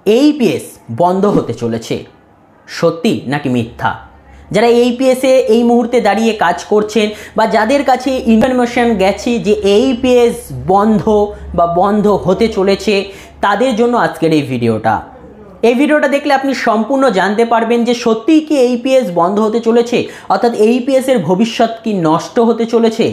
AEPS বন্ধ হতে চলেছে, সত্যি নাকি মিথ্যা? যারা এইপিএসে এই মুহূর্তে দাঁড়িয়ে কাজ করছেন বা যাদের কাছে ইনফরমেশন গেছে যে এইপিএস বন্ধ হতে চলেছে, তাদের জন্য আজকের এই ভিডিওটা দেখলে আপনি সম্পূর্ণ জানতে পারবেন যে সত্যিই কি এইপিএস বন্ধ হতে চলেছে, অর্থাৎ এইপিএস এর ভবিষ্যৎ কি নষ্ট হতে চলেছে।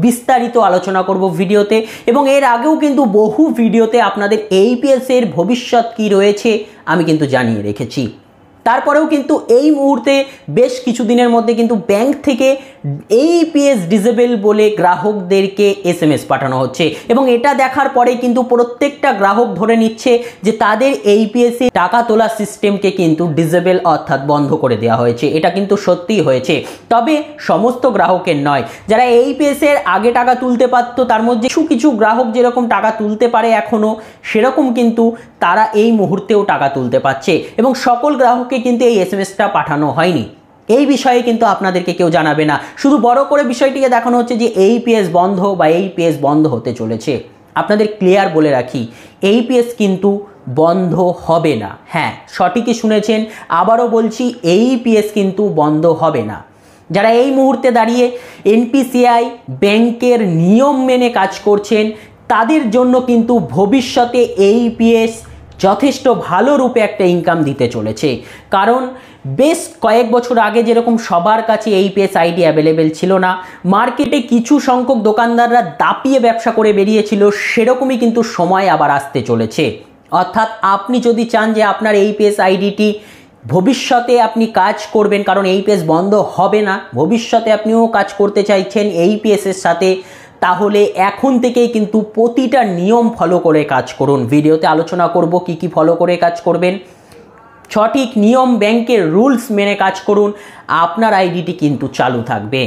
বিস্তারিত আলোচনা করব ভিডিওতে, এবং এর আগেও কিন্তু বহু ভিডিওতে আপনাদের এইপিএস এর ভবিষ্যৎ কি রয়েছে আমি কিন্তু জানিয়ে রেখেছি। তারপরেও কিন্তু এই মুহূর্তে বেশ কিছুদিনের মধ্যে কিন্তু ব্যাংক থেকে এইপিএস ডিসেবল বলে গ্রাহকদেরকে এসএমএস পাঠানো হচ্ছে, এবং এটা দেখার পরে কিন্তু প্রত্যেকটা গ্রাহক ধরে নিচ্ছে যে তাদের এইপিএস এ টাকা তোলা সিস্টেমকে কিন্তু ডিসেবল অর্থাৎ বন্ধ করে দেওয়া হয়েছে। এটা কিন্তু সত্যিই হয়েছে, তবে সমস্ত গ্রাহকের নয়। যারা এইপিএস এর আগে টাকা তুলতে পারতো তার মধ্যে কিছু গ্রাহক যেরকম টাকা তুলতে পারে এখনো, সেরকম কিন্তু তারা এই মুহূর্তেও টাকা তুলতে পারছে, এবং সকল গ্রাহককে কিন্তু এই এসএমএসটা পাঠানো হয়নি। এই বিষয়ে কিন্তু আপনাদেরকে কেউ জানাবে না, শুধু বড় করে বিষয়টিকে দেখানো হচ্ছে যে এইপিএস বন্ধ বা এইপিএস বন্ধ হতে চলেছে। আপনাদের ক্লিয়ার বলে রাখি, এইপিএস কিন্তু বন্ধ হবে না। হ্যাঁ, সঠিকই শুনেছেন, আবারও বলছি, এইপিএস কিন্তু বন্ধ হবে না। যারা এই মুহূর্তে দাঁড়িয়ে এনপিসিআই ব্যাংকের নিয়ম মেনে কাজ করছেন, তাদের জন্য কিন্তু ভবিষ্যতে এইপিএস যথেষ্ট ভালো রূপে একটা ইনকাম দিতে চলেছে। কারণ বেশ কয়েক বছর আগে যেরকম সবার কাছে এইপিএস আইডি অ্যাভেলেবেল ছিল না, মার্কেটে কিছু সংখ্যক দোকানদাররা দাপিয়ে ব্যবসা করে বেরিয়েছিল, সেরকমই কিন্তু সময় আবার আসতে চলেছে। অর্থাৎ আপনি যদি চান যে আপনার এইপিএস আইডিটি ভবিষ্যতে আপনি কাজ করবেন, কারণ এইপিএস বন্ধ হবে না, ভবিষ্যতে আপনিও কাজ করতে চাইছেন এইপিএস এর সাথে, তাহলে এখন থেকেই কিন্তু প্রতিটা নিয়ম ফলো করে কাজ করুন। ভিডিওতে আলোচনা করব কি কি ফলো করে কাজ করবেন। সঠিক নিয়ম, ব্যাংকের রুলস মেনে কাজ করুন, আপনার আইডিটি কিন্তু চালু থাকবে।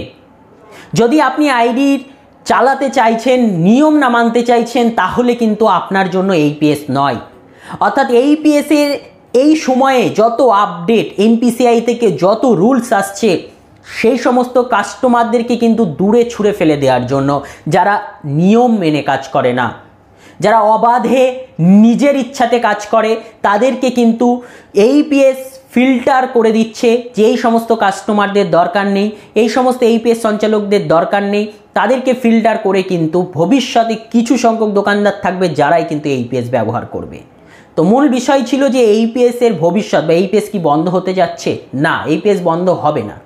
যদি আপনি আইডি চালাতে চাইছেন, নিয়ম না মানতে চাইছেন, তাহলে কিন্তু আপনার জন্য এইপিএস নয়। অর্থাৎ এইপিএস এর এই সময়ে যত আপডেট, এনপিসিআই থেকে যত রুলস আসছে, সেই সমস্ত কাস্টমারদেরকে কিন্তু দূরে ছুঁড়ে ফেলে দেওয়ার জন্য, যারা নিয়ম মেনে কাজ করে না, যারা অবাধে নিজের ইচ্ছাতে কাজ করে, তাদেরকে কিন্তু এইপিএস ফিল্টার করে দিচ্ছে যে এই সমস্ত কাস্টমারদের দরকার নেই, এই সমস্ত এইপিএস সঞ্চালকদের দরকার নেই। তাদেরকে ফিল্টার করে কিন্তু ভবিষ্যতে কিছু সংখ্যক দোকানদার থাকবে যারাই কিন্তু এইপিএস ব্যবহার করবে। তো মূল বিষয় ছিল যে এইপিএস এর ভবিষ্যৎ বা এইপিএস কি বন্ধ হতে যাচ্ছে? না, এইপিএস বন্ধ হবে না।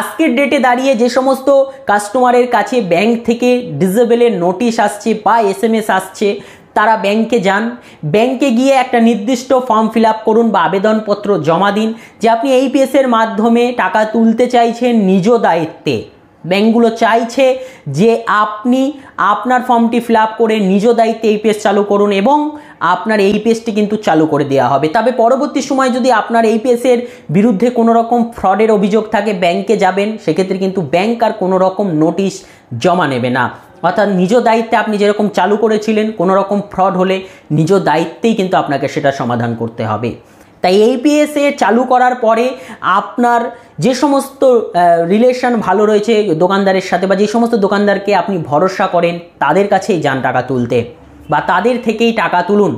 আজকের ডেটে দাঁড়িয়ে যে সমস্ত কাস্টমারের কাছে ব্যাংক থেকে ডিসেবলের নোটিশ আসছে বা এসএমএস আসছে, তারা ব্যাংকে যান, ব্যাংকে গিয়ে একটা নির্দিষ্ট ফর্ম ফিল আপ করুন বা আবেদনপত্র জমা দিন যে আপনি এইপিএস এর মাধ্যমে টাকা তুলতে চাইছেন নিজ দায়িত্বে। ব্যাংকগুলো চাইছে যে আপনি আপনার ফর্মটি ফিল আপ করে নিজ দায়িত্বে এইপিএস চালু করুন, এবং আপনার এইপিএসটি কিন্তু চালু করে দেওয়া হবে। তবে পরবর্তী সময় যদি আপনার এইপিএস এর বিরুদ্ধে কোনো রকম ফ্রডের অভিযোগ থাকে, ব্যাংকে যাবেন, সেক্ষেত্রে কিন্তু ব্যাংক আর কোনো রকম নোটিশ জমা নেবে না। অর্থাৎ নিজ দায়িত্বে আপনি যেরকম চালু করেছিলেন, কোনো রকম ফ্রড হলে নিজ দায়িত্বেই কিন্তু আপনাকে সেটা সমাধান করতে হবে। তাই এইপিএস এ চালু করার পরে আপনার যে সমস্ত রিলেশন ভালো রয়েছে দোকানদারের সাথে, বা যে সমস্ত দোকানদারকে আপনি ভরসা করেন, তাদের কাছেই যান টাকা তুলতে, বা তাদের থেকেই টাকা তুলুন।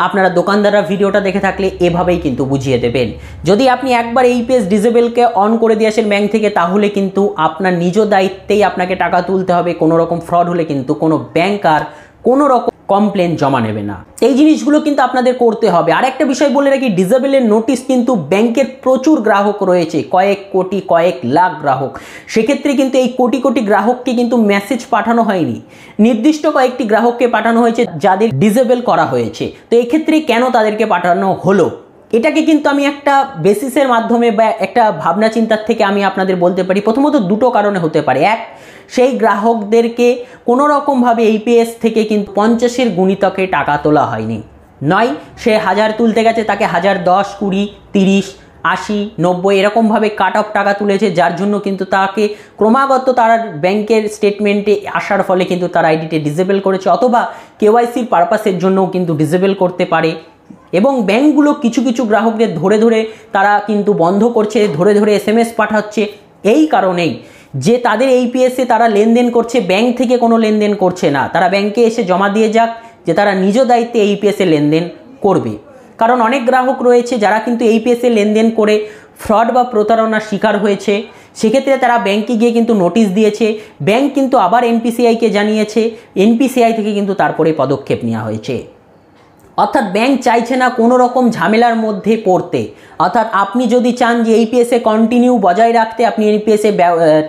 আপনারা দোকানদাররা ভিডিওটা দেখে থাকলে এভাবেই কিন্তু বুঝিয়ে দেবেন। যদি আপনি একবার এইপিএস ডিসেবলকে অন করে দিয়ে আসেন ব্যাংক থেকে, তাহলে কিন্তু আপনার নিজ দায়িত্বেই আপনাকে টাকা তুলতে হবে। কোনো রকম ফ্রড হলে কিন্তু কোনো ব্যাংক আর কোনো রকম কমপ্লেন জমা নেবে না। এই জিনিসগুলো কিন্তু আপনাদের করতে হবে। আর একটা বিষয় বলে রাখি, ডিসেবলের নোটিশ কিন্তু ব্যাংকের প্রচুর গ্রাহক রয়েছে, কয়েক কোটি, কয়েক লাখ গ্রাহক। সেক্ষেত্রে কিন্তু এই কোটি কোটি গ্রাহককে কিন্তু মেসেজ পাঠানো হয়নি, নির্দিষ্ট কয়েকটি গ্রাহককে পাঠানো হয়েছে যাদের ডিসেবল করা হয়েছে। তো এক্ষেত্রে কেন তাদেরকে পাঠানো হলো, এটাকে কিন্তু আমি একটা বেসিসের মাধ্যমে বা একটা ভাবনা চিন্তার থেকে আমি আপনাদের বলতে পারি। প্রথমত দুটো কারণে হতে পারে। এক, সেই গ্রাহকদেরকে কোনো রকমভাবে এইপিএস থেকে কিন্তু 50-এর গুণিতকে টাকা তোলা হয়নি। নয়, সে 1000 তুলতে গেছে, তাকে 1000, 10, 20, 30, 80, 90 এরকমভাবে কাট অফ টাকা তুলেছে, যার জন্য কিন্তু তাকে ক্রমাগত তার ব্যাংকের স্টেটমেন্টে আসার ফলে কিন্তু তার আইডিটি ডিসেবল করেছে, অথবা কেওয়াইসির পারপাসের জন্যও কিন্তু ডিসেবল করতে পারে। এবং ব্যাংকগুলো কিছু কিছু গ্রাহকদের ধরে ধরে তারা কিন্তু বন্ধ করছে, ধরে ধরে এসএমএস পাঠাচ্ছে, এই কারণেই যে তাদের এইপিএসে তারা লেনদেন করছে, ব্যাংক থেকে কোনো লেনদেন করছে না। তারা ব্যাংকে এসে জমা দিয়ে যাক যে তারা নিজ দায়িত্বে এইপিএসে লেনদেন করবে। কারণ অনেক গ্রাহক রয়েছে যারা কিন্তু এইপিএসে লেনদেন করে ফ্রড বা প্রতারণার শিকার হয়েছে। সেক্ষেত্রে তারা ব্যাংকে গিয়ে কিন্তু নোটিশ দিয়েছে, ব্যাংক কিন্তু আবার এনপিসিআইকে জানিয়েছে, এনপিসিআই থেকে কিন্তু তারপরে পদক্ষেপ নেওয়া হয়েছে। অর্থাৎ ব্যাংক চাইছে না কোনো রকম ঝামেলার মধ্যে পড়তে। অর্থাৎ আপনি যদি চান যে এইপিএসে কন্টিনিউ বজায় রাখতে, আপনি এইপিএসে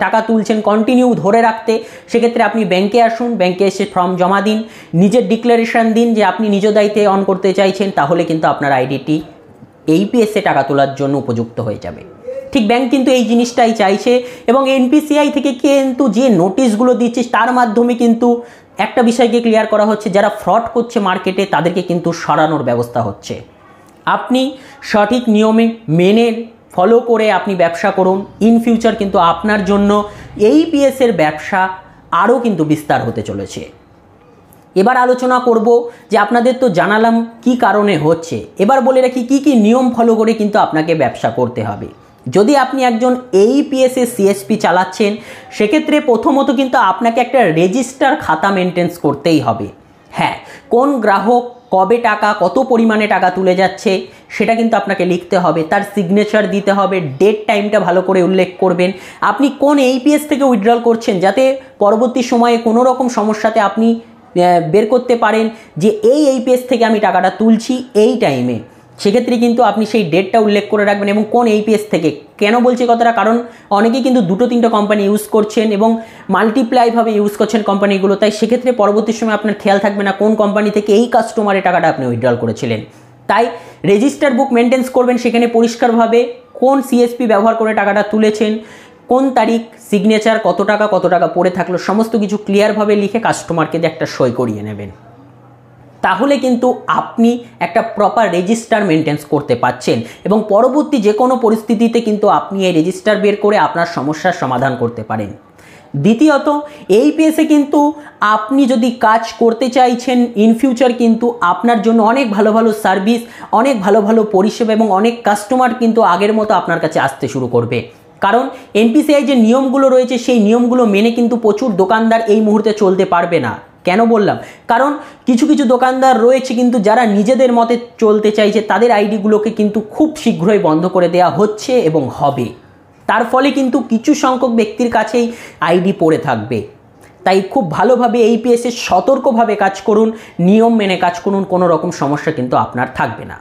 টাকা তুলছেন কন্টিনিউ ধরে রাখতে, সেক্ষেত্রে আপনি ব্যাংকে আসুন, ব্যাংকে এসে ফর্ম জমা দিন, নিজের ডিক্লারেশন দিন যে আপনি নিজ দায়িত্বে অন করতে চাইছেন, তাহলে কিন্তু আপনার আইডিটি এইপিএসে টাকা তোলার জন্য উপযুক্ত হয়ে যাবে। ঠিক ব্যাংক কিন্তু এই জিনিসটাই চাইছে এবং এনপিসিআই থেকে কিন্তু যে নোটিশগুলো দিচ্ছে তার মাধ্যমে কিন্তু একটা বিষয়কে ক্লিয়ার করা হচ্ছে, যারা ফ্রড করছে মার্কেটে তাদেরকে কিন্তু সরানোর ব্যবস্থা হচ্ছে। আপনি সঠিক নিয়মে মেনে ফলো করে আপনি ব্যবসা করুন, ইন ফিউচার কিন্তু আপনার জন্য এইপিএসের ব্যবসা আরও কিন্তু বিস্তার হতে চলেছে। এবার আলোচনা করব যে আপনাদের তো জানালাম কি কারণে হচ্ছে, এবার বলে রাখি কি কি নিয়ম ফলো করে কিন্তু আপনাকে ব্যবসা করতে হবে। যদি আপনি একজন এইপিএসে সিএসপি চালাচ্ছেন, সেক্ষেত্রে প্রথমত কিন্তু আপনাকে একটা রেজিস্টার খাতা মেনটেন্স করতেই হবে। হ্যাঁ, কোন গ্রাহক কবে টাকা কত পরিমাণে টাকা তুলে যাচ্ছে সেটা কিন্তু আপনাকে লিখতে হবে, তার সিগনেচার দিতে হবে, ডেট টাইমটা ভালো করে উল্লেখ করবেন, আপনি কোন এইপিএস থেকে উইথড্রল করছেন, যাতে পরবর্তী সময়ে কোনো রকম সমস্যাতে আপনি বের করতে পারেন যে এই এইপিএস থেকে আমি টাকাটা তুলছি এই টাইমে। সেক্ষেত্রে কিন্তু আপনি সেই ডেটটা উল্লেখ করে রাখবেন এবং কোন এইপিএস থেকে। কেন বলছি কথাটা, কারণ অনেকেই কিন্তু দুটো তিনটা কোম্পানি ইউজ করছেন এবং মাল্টিপ্লাইভাবে ইউজ করছেন কোম্পানিগুলো, তাই সেক্ষেত্রে পরবর্তী সময় আপনার খেয়াল থাকবে না কোন কোম্পানি থেকে এই কাস্টমারের টাকাটা আপনি উইথড্রল করেছিলেন। তাই রেজিস্টার বুক মেনটেন্স করবেন, সেখানে পরিষ্কারভাবে কোন সিএসপি ব্যবহার করে টাকাটা তুলেছেন, কোন তারিখ, সিগনেচার, কত টাকা পড়ে থাকলো, সমস্ত কিছু ক্লিয়ারভাবে লিখে কাস্টমারকে দিয়ে একটা সই করিয়ে নেবেন। তাহলে কিন্তু আপনি একটা প্রপার রেজিস্টার মেনটেন্স করতে পারছেন এবং পরবর্তী যে কোনো পরিস্থিতিতে কিন্তু আপনি এই রেজিস্টার বের করে আপনার সমস্যার সমাধান করতে পারেন। দ্বিতীয়ত, এইপিএসে কিন্তু আপনি যদি কাজ করতে চাইছেন ইন ফিউচার, কিন্তু আপনার জন্য অনেক ভালো ভালো সার্ভিস, অনেক ভালো ভালো পরিষেবা এবং অনেক কাস্টমার কিন্তু আগের মতো আপনার কাছে আসতে শুরু করবে। কারণ এনপিসিআই যে নিয়মগুলো রয়েছে সেই নিয়মগুলো মেনে কিন্তু প্রচুর দোকানদার এই মুহূর্তে চলতে পারবে না। কেন বললাম, কারণ কিছু কিছু দোকানদার রয়েছে কিন্তু যারা নিজেদের মতে চলতে চাইছে, তাদের আইডিগুলোকে কিন্তু খুব শীঘ্রই বন্ধ করে দেওয়া হচ্ছে এবং হবে। তার ফলে কিন্তু কিছু সংখ্যক ব্যক্তির কাছেই আইডি পড়ে থাকবে। তাই খুব ভালোভাবে এইপিএসে সতর্কভাবে কাজ করুন, নিয়ম মেনে কাজ করুন, কোনো রকম সমস্যা কিন্তু আপনার থাকবে না।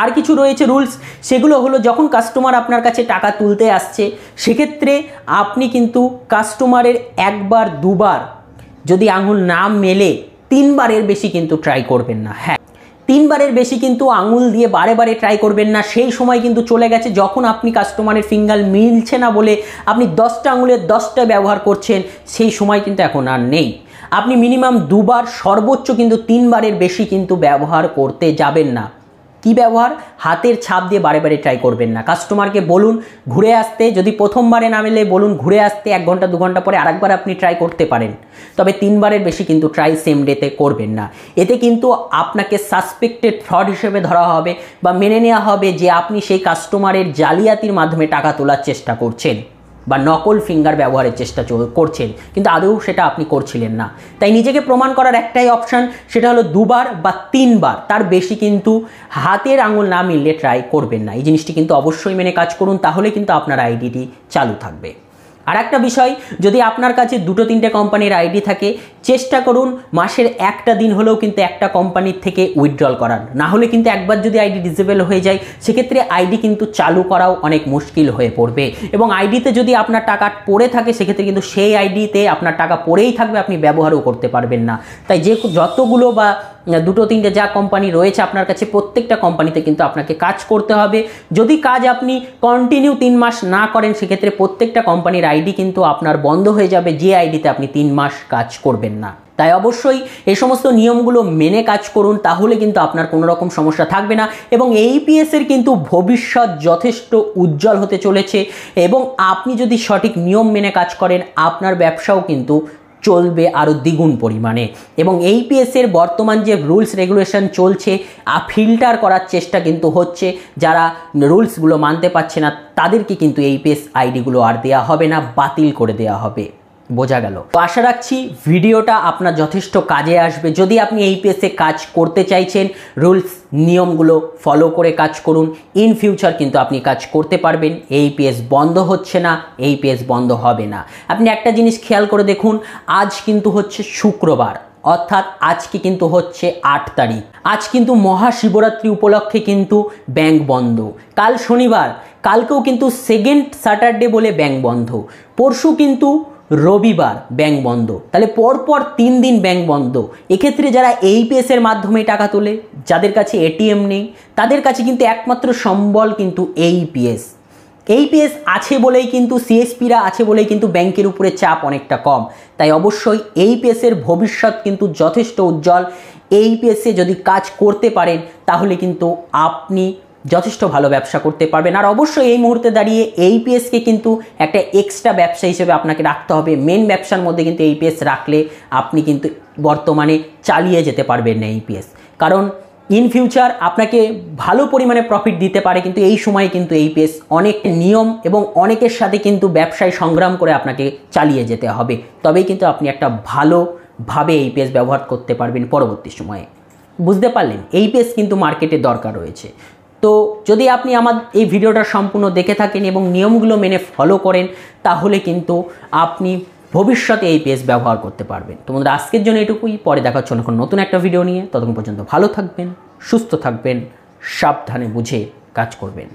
আর কিছু রয়েছে রুলস, সেগুলো হলো যখন কাস্টমার আপনার কাছে টাকা তুলতে আসছে, সেক্ষেত্রে আপনি কিন্তু কাস্টমারের একবার দুবার যদি আঙুল না মেলে 3 বারের বেশি কিন্তু ট্রাই করবেন না। হ্যাঁ, 3 বারের বেশি কিন্তু আঙুল দিয়ে বারে বারে ট্রাই করবেন না। সেই সময় কিন্তু চলে গেছে যখন আপনি কাস্টমারের ফিঙ্গার মিলছে না বলে আপনি 10টা আঙুলের 10টা ব্যবহার করছেন, সেই সময় কিন্তু এখন আর নেই। আপনি মিনিমাম 2 বার, সর্বোচ্চ কিন্তু 3 বারের বেশি কিন্তু ব্যবহার করতে যাবেন না। কি ব্যবহার? হাতের ছাপ দিয়ে বারে বারে ট্রাই করবেন না। কাস্টমারকে বলুন ঘুরে আসতে, যদি প্রথমবারে না মেলে বলুন ঘুরে আসতে, 1 ঘন্টা 2 ঘন্টা পরে আরেকবার আপনি ট্রাই করতে পারেন, তবে 3 বারের বেশি কিন্তু ট্রাই সেম ডেতে করবেন না। এতে কিন্তু আপনাকে সাসপেক্টেড ফ্রড হিসেবে ধরা হবে বা মেনে নেওয়া হবে যে আপনি সেই কাস্টমারের জালিয়াতির মাধ্যমে টাকা তোলার চেষ্টা করছেন বা নকল ফিঙ্গার ব্যবহারের চেষ্টা করছেন, কিন্তু আদৌ সেটা আপনি করছিলেন না। তাই নিজেকে প্রমাণ করার একটাই অপশান, সেটা হলো 2 বার বা 3 বার, তার বেশি কিন্তু হাতের আঙুল না মিললে ট্রাই করবেন না। এই জিনিসটি কিন্তু অবশ্যই মেনে কাজ করুন, তাহলে কিন্তু আপনার আইডিটি চালু থাকবে। আর একটা বিষয়, যদি আপনার কাছে 2-3টে কোম্পানির আইডি থাকে, চেষ্টা করুন মাসের একটা দিন হলেও কিন্তু একটা কোম্পানির থেকে উইথড্রল করার। না হলে কিন্তু একবার যদি আইডি ডিসেবল হয়ে যায়, সেক্ষেত্রে আইডি কিন্তু চালু করাও অনেক মুশকিল হয়ে পড়বে এবং আইডিতে যদি আপনার টাকা পড়ে থাকে, সেক্ষেত্রে কিন্তু সেই আইডিতে আপনার টাকা পড়েই থাকবে, আপনি ব্যবহারও করতে পারবেন না। তাই যতগুলো বা 2-3টে যা কোম্পানি রয়েছে আপনার কাছে, প্রত্যেকটা কোম্পানিতে কিন্তু আপনাকে কাজ করতে হবে। যদি কাজ আপনি কন্টিনিউ 3 মাস না করেন, সেক্ষেত্রে প্রত্যেকটা কোম্পানির আইডি কিন্তু আপনার বন্ধ হয়ে যাবে, যে আইডিতে আপনি 3 মাস কাজ করবেন না। তাই অবশ্যই এই সমস্ত নিয়মগুলো মেনে কাজ করুন, তাহলে কিন্তু আপনার কোনো রকম সমস্যা থাকবে না এবং এইপিএসের কিন্তু ভবিষ্যৎ যথেষ্ট উজ্জ্বল হতে চলেছে এবং আপনি যদি সঠিক নিয়ম মেনে কাজ করেন, আপনার ব্যবসাও কিন্তু চলবে আরও দ্বিগুণ পরিমাণে। এবং এইপিএসের বর্তমান যে রুলস রেগুলেশন চলছে, ফিল্টার করার চেষ্টা কিন্তু হচ্ছে, যারা রুলসগুলো মানতে পারছে না তাদেরকে কিন্তু এইপিএস আইডিগুলো আর দেওয়া হবে না, বাতিল করে দেওয়া হবে। বোঝা গেল। তো আশা রাখছি ভিডিওটা আপনার যথেষ্ট কাজে আসবে। যদি আপনি এইপিএসে কাজ করতে চাইছেন, রুলস নিয়মগুলো ফলো করে কাজ করুন, ইন ফিউচার কিন্তু আপনি কাজ করতে পারবেন। এইপিএস বন্ধ হচ্ছে না, এইপিএস বন্ধ হবে না। আপনি একটা জিনিস খেয়াল করে দেখুন, আজ কিন্তু হচ্ছে শুক্রবার, অর্থাৎ আজকে কিন্তু হচ্ছে 8 তারিখ। আজ কিন্তু মহাশিবরাত্রি উপলক্ষে কিন্তু ব্যাংক বন্ধ। কাল শনিবার, কালকেও কিন্তু সেকেন্ড স্যাটারডে বলে ব্যাংক বন্ধ। পরশু কিন্তু রবিবার ব্যাংক বন্ধ। তাহলে পরপর 3 দিন ব্যাংক বন্ধ। এক্ষেত্রে যারা এইপিএস এর মাধ্যমে টাকা তোলে, যাদের কাছে এটিএম নেই, তাদের কাছে কিন্তু একমাত্র সম্বল কিন্তু এইপিএস। এইপিএস আছে বলেই কিন্তু, সিএসপিরা আছে বলেই কিন্তু ব্যাংকের উপরে চাপ অনেকটা কম। তাই অবশ্যই এইপিএসের ভবিষ্যৎ কিন্তু যথেষ্ট উজ্জ্বল। এইপিএসে যদি কাজ করতে পারেন তাহলে কিন্তু আপনি যথেষ্ট ভালো ব্যবসা করতে পারবেন। আর অবশ্যই এই মুহূর্তে দাঁড়িয়ে এইপিএসকে কিন্তু একটা এক্সট্রা ব্যবসা হিসেবে আপনাকে রাখতে হবে। মেন ব্যবসার মধ্যে কিন্তু এইপিএস রাখলে আপনি কিন্তু বর্তমানে চালিয়ে যেতে পারবেন না এইপিএস, কারণ ইন ফিউচার আপনাকে ভালো পরিমাণে প্রফিট দিতে পারে, কিন্তু এই সময়ে কিন্তু এইপিএস অনেক নিয়ম এবং অনেকের সাথে কিন্তু ব্যবসায় সংগ্রাম করে আপনাকে চালিয়ে যেতে হবে। তবেই কিন্তু আপনি একটা ভালোভাবে এইপিএস ব্যবহার করতে পারবেন পরবর্তী সময়ে। বুঝতে পারলেন, এইপিএস কিন্তু মার্কেটে দরকার রয়েছে। তো যদি আপনি আমার এই ভিডিওটা সম্পূর্ণ দেখে থাকেন এবং নিয়মগুলো মেনে ফলো করেন, তাহলে কিন্তু আপনি ভবিষ্যতে এইপিএস ব্যবহার করতে পারবেন। তো বন্ধুরা, আজকের জন্য এটুকুই। পরে দেখা হচ্ছে এখন নতুন একটা ভিডিও নিয়ে। ততক্ষণ পর্যন্ত ভালো থাকবেন, সুস্থ থাকবেন, সাবধানে বুঝে কাজ করবেন।